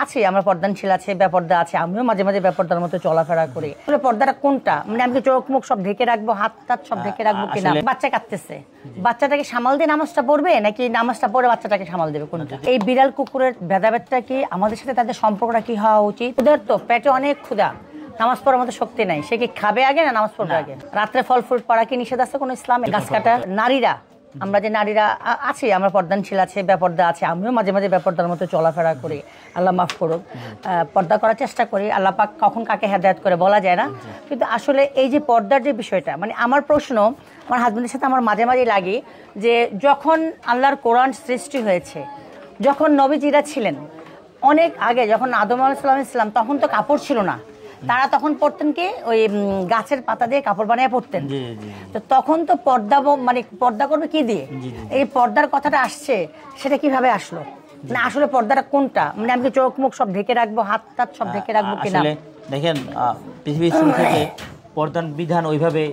আছি, আমরা পর্দানশীল আছে, বেপর্দা আছে, আমিও মাঝে মাঝে বেপর্দার মতো চলাফেরা করি। আসলে পর্দাটা কোনটা, মানে আমি চোখ মুখ সব ঢেকে রাখবো, হাত টাত সব ঢেকে রাখবো কিনা? বাচ্চা কাঁদতেছে, বাচ্চাটাকে সামাল দিয়ে নামাজটা পড়বে নাকি নামাজটা পড়ে বাচ্চাটাকে সামাল দেবে, কোনটা? এই বিড়াল কুকুরের ভেদাভেদটা কি, আমাদের সাথে তাদের সম্পর্কটা কি হওয়া উচিত? ওদের তো পেটে অনেক ক্ষুধা, নামাজ পড়ার মতো শক্তি নাই, সে কি খাবে আগে না নামাজ পড়বে আগে? রাত্রে ফল ফ্রুট পড়া কি নিষেধ আছে কোনো ইসলামে? গাছ কাটা নারীরা, আমরা যে নারীরা আছি, আমরা পর্দানশীল আছে, বেপর্দা আছে, আমিও মাঝে মাঝে বেপর্দার মতো চলাফেরা করি, আল্লাহ মাফ করুক। পর্দা করার চেষ্টা করি, আল্লাহ পাক কখন কাকে হেদায়েত করে বলা যায় না। কিন্তু আসলে এই যে পর্দার যে বিষয়টা, মানে আমার প্রশ্ন, আমার হাজবেন্ডের সাথে আমার মাঝে মাঝে লাগে যে যখন আল্লাহর কোরআন সৃষ্টি হয়েছে, যখন নবীজিরা ছিলেন অনেক আগে, যখন আদম আলাইহিস সালাম, তখন তো কাপড় ছিল না, তারা তখন পড়তেন কি ওই গাছের পাতা দিয়ে কাপড় বানিয়ে পড়তেন। তো তখন তো পর্দা, মানে পর্দা করবে কি দিয়ে? এই পর্দার কথাটা আসছে, সেটা কিভাবে আসলো? না আসলে পর্দাটা কোনটা, মানে আমি চোখ মুখ সব ঢেকে রাখবো, হাত টাত সব ঢেকে রাখবো কিনা? দেখেন, পৃথিবীর শুরু থেকে পর্দার বিধান ওইভাবে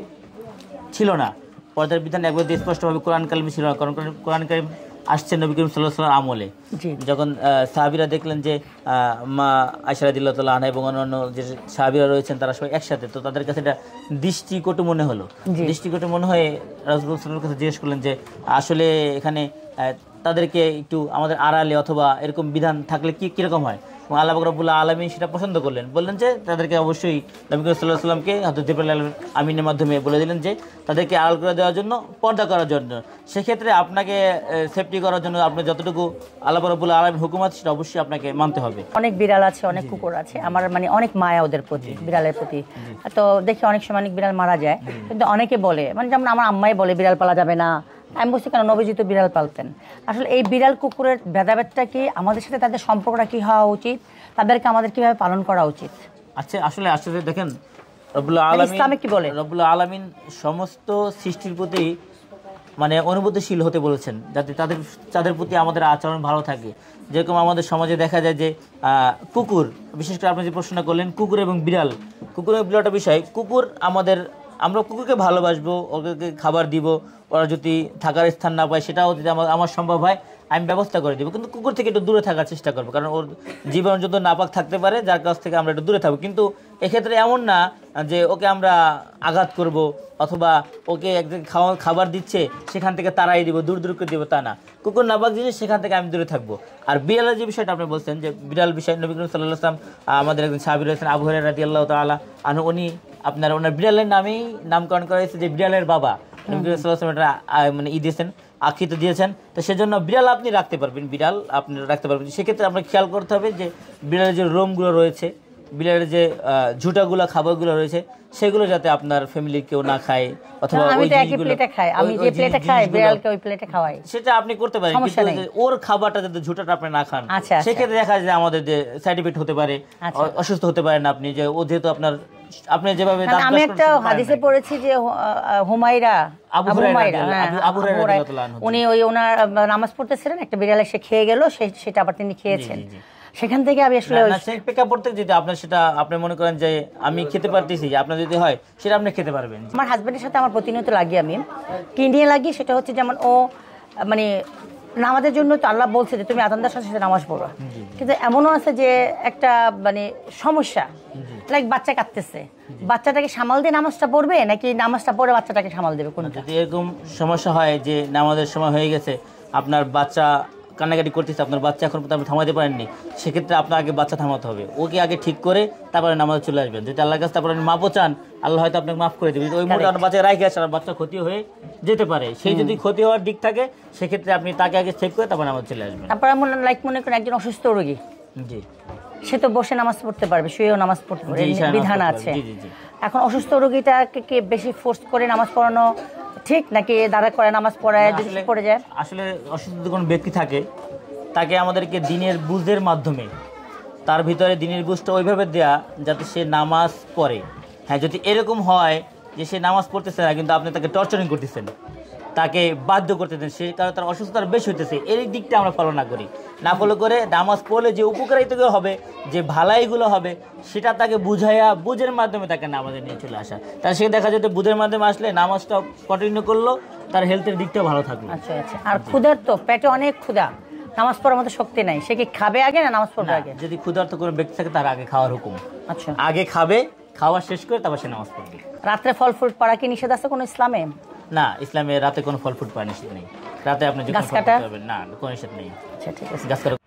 ছিল না। পর্দার বিধান একবার স্পষ্টভাবে কোরআন কারিমে ছিল না, কারণ কোরআন কারিম আসছে নবী করিম সাল্লাল্লাহু আলাইহি ওয়াসাল্লাম আমলে। যখন সাহাবীরা দেখলেন যে মা আয়েশা রাদিয়াল্লাহু তাআলা আনহা এবং অন্যান্য যে সাহাবীরা রয়েছেন তারা সবাই একসাথে, তো তাদের কাছে এটা দৃষ্টিকটু মনে হলো। দৃষ্টিকটু মনে হয়ে রাসূলুল্লাহ সাল্লাল্লাহু আলাইহি ওয়াসাল্লামের কাছে জিজ্ঞেস করলেন যে আসলে এখানে তাদেরকে একটু আমাদের আড়ালে অথবা এরকম বিধান থাকলে কীরকম হয়? এবং আল্লাহ পাক রব্বুল আলামিন সেটা পছন্দ করলেন, বললেন যে তাদেরকে অবশ্যই নবী করিম সাল্লাল্লাহু আলাইহি ওয়াসাল্লামকে হযরত জিবরাইল আমিনের মাধ্যমে বলে দিলেন যে তাদেরকে আড়াল করে দেওয়ার জন্য, পর্দা করার জন্য। সেক্ষেত্রে আপনাকে সেফটি করার জন্য আপনার যতটুকু আল্লাহ পাক রব্বুল আলামিন হুকুম আছে সেটা অবশ্যই আপনাকে মানতে হবে। অনেক বিড়াল আছে, অনেক কুকুর আছে, আমার মানে অনেক মায়া ওদের প্রতি, বিড়ালের প্রতি। তো দেখি অনেক সময় অনেক বিড়াল মারা যায়, কিন্তু অনেকে বলে, মানে যেমন আমার আম্মাই বলে বিড়াল পালা যাবে না। আমি বলছি কেন, নবীজি তো বিড়াল পালতেন। আসলে এই বিড়াল কুকুরের ভেদাভেদটা কি, আমাদের সাথে তাদের সম্পর্কটা কি হওয়া উচিত, তাদেরকে আমাদের কিভাবে পালন করা উচিত? আচ্ছা, আসলে দেখেন, রব্বুল আলামিন ইসলামে কি বলে? রব্বুল আলামিন সমস্ত সৃষ্টির প্রতি মানে অনুভূতিশীল হতে বলেছেন, যাতে তাদের প্রতি আমাদের আচরণ ভালো থাকে। যেরকম আমাদের সমাজে দেখা যায় যে কুকুর, বিশেষ করে আপনি যে প্রশ্নটা করলেন কুকুর এবং বিড়াল, কুকুর এবং বিড়ালটা বিষয়, কুকুর আমরা কুকুরকে ভালোবাসবো, ওকে খাবার দিব, ওরা যদি থাকার স্থান না পায় সেটাও যদি আমার সম্ভব হয় আমি ব্যবস্থা করে দিব, কিন্তু কুকুর থেকে একটু দূরে থাকার চেষ্টা করবো, কারণ ওর জীবন যত নাপাক থাকতে পারে, যার কাছ থেকে আমরা একটু দূরে থাকবো। কিন্তু এক্ষেত্রে এমন না যে ওকে আমরা আঘাত করব অথবা ওকে একদিন খাবার দিচ্ছে সেখান থেকে তাড়াই দিব, দূর করে দিব, তা না। কুকুর নাপাক জিনিস, সেখান থেকে আমি দূরে থাকবো। আর বিড়ালের যে বিষয়টা আপনি বলছেন, যে বিড়াল বিষয়, নবী করিম সাল্লাল্লাহু আলাইহি ওয়াসাল্লাম আমাদের একজন সাহাবী রয়েছেন আবু হুরায়রা রাদিয়াল্লাহু তাআলা আনহু, উনি ওনার বিড়ালের নামেই নামকরণ করা হয়েছে যে বিড়ালের বাবা। নবী করিম সাল্লাল্লাহু আলাইহি ওয়াসাল্লাম এটা মানে দিয়েছেন, আকৃতি দিয়েছেন। তো সেজন্য বিড়াল আপনি রাখতে পারবেন, সেক্ষেত্রে আপনাকে খেয়াল করতে হবে যে বিড়ালের যে রোমগুলো রয়েছে, বিড়ালের যে ঝুটাগুলো, খাবারগুলো রয়েছে, সেগুলো যাতে আপনার ফ্যামিলির কেউ না খায়, অথবা ওই প্লেটে খায়, আমি যে প্লেটে খাই বিড়ালকে ওই প্লেটে খাওয়াই, সেটা আপনি করতে পারেন, কিন্তু ওর খাবারটা যাতে ঝুটাটা আপনি না খান। সেক্ষেত্রে দেখা যায় যে আমাদের যে সাইড এফেক্ট হতে পারে, অসুস্থ হতে পারেন আপনি, যে ও যেহেতু আপনি যেভাবে আমি একটা হাদিসে পড়েছি যে হুমায়রা উনি ওনার নামাজ পড়তেছিলেন, একটা বিড়াল এসে খেয়ে গেল, সেটা আবার তিনি খেয়েছেন। সেখান থেকে আমি আসলে প্রেক্ষাপট থেকে যদি আপনার সেটা আপনি মনে করেন যে আমি খেতে পারতেছি, আপনার যদি হয় সেটা আপনি খেতে পারবেন। আমার হাজবেন্ডের সাথে আমার প্রতিনিয়ত লাগি, আমি কি নিয়ে লাগি সেটা হচ্ছে, যেমন ও মানে নামাজের জন্য তো আল্লাহ বলছে যে তুমি আজানদার সাথে সাথে নামাজ পড়ো, কিন্তু এমনও আছে যে একটা মানে সমস্যা, লাইক বাচ্চা কাঁদতেছে, বাচ্চাটাকে সামাল দিয়ে নামাজটা পড়বে নাকি নামাজটা পড়ে বাচ্চাটাকে সামাল দেবে, কোনটা? যদি এরকম সমস্যা হয় যে নামাজের সময় হয়ে গেছে, আপনার বাচ্চা কান্নাকাটি করতেছে, আপনার বাচ্চা এখন আপনি থামাতে পারেননি, সেক্ষেত্রে আপনার আগে বাচ্চা থামাতে হবে, ওকে আগে ঠিক করে তারপরে নামাজে চলে আসবেন। যদি আল্লাহর কাছে তারপরে মাপও চান, আল্লাহ হয়তো আপনাকে মাফ করে দেবেন। ওই মুহূর্তে আপনার বাচ্চা রাখে আসে, বাচ্চা ক্ষতি হয়ে যেতে পারে, সেই যদি ক্ষতি হওয়ার দিক থাকে সেক্ষেত্রে আপনি তাকে আগে চেক করে তারপর নামাজ চলে আসবেন। তারপরে মনে করেন একজন অসুস্থ রোগী, জি, সে তো বসে নামাজ পড়তে পারবে, শুয়েও নামাজ পড়তে পারবে, বিধান আছে। এখন অসুস্থ রোগীটাকে বেশি ফোর্স করে নামাজ পড়ানো ঠিক নাকি দাঁড়া করে নামাজ পড়ায় যদি পড়ে যায়? আসলে অসুস্থ কোনো ব্যক্তি থাকে, তাকে আমাদেরকে দিনের বুঝের মাধ্যমে তার ভিতরে দিনের বুঝটা ওইভাবে দেয়া যাতে সে নামাজ পড়ে। হ্যাঁ, যদি এরকম হয় যে সে নামাজ পড়তেছে না কিন্তু আপনি তাকে টর্চারিং করতেছেন, তাকে বাধ্য করতেছেন, সে কারণে তার অসুস্থতার বেশি হইতেছে, এই দিকটা আমরা ফলো না করি, না ফলো করে নামাজ পড়লে যে উপকারিতাগুলো হবে, যে ভালাইগুলো হবে, সেটা তাকে বুঝাইয়া বুঝের মাধ্যমে তাকে নামাজে নিয়ে চলে আসা। তার সে দেখা যেত বুঝের মাধ্যমে আসলে নামাজটা কন্টিনিউ করলো, তার হেলথের দিকটাও ভালো থাকলো। আচ্ছা আচ্ছা। আর ক্ষুধার তো পেটে অনেক ক্ষুধা, নামাজ পড়ার মতো শক্তি নাই, সে কি খাবে আগে না নামাজ পড়বে আগে? যদি ক্ষুধার্ত কোনো ব্যক্তি থাকে তার আগে খাওয়ার হুকুম। আচ্ছা, আগে খাবে, খাওয়া শেষ করে তারপর সে নামাজ পড়বে। রাত্রে ফল ফ্রুট পড়া কি নিষেধ আছে কোনো ইসলামে? না, ইসলামে রাতে কোনো ফল ফ্রুট পাওয়া নিষেধ নেই। রাতে আপনি যে গাছ কাটা? না, কোনো নিষেধ নেই। আচ্ছা, ঠিক আছে। গাছ কাটা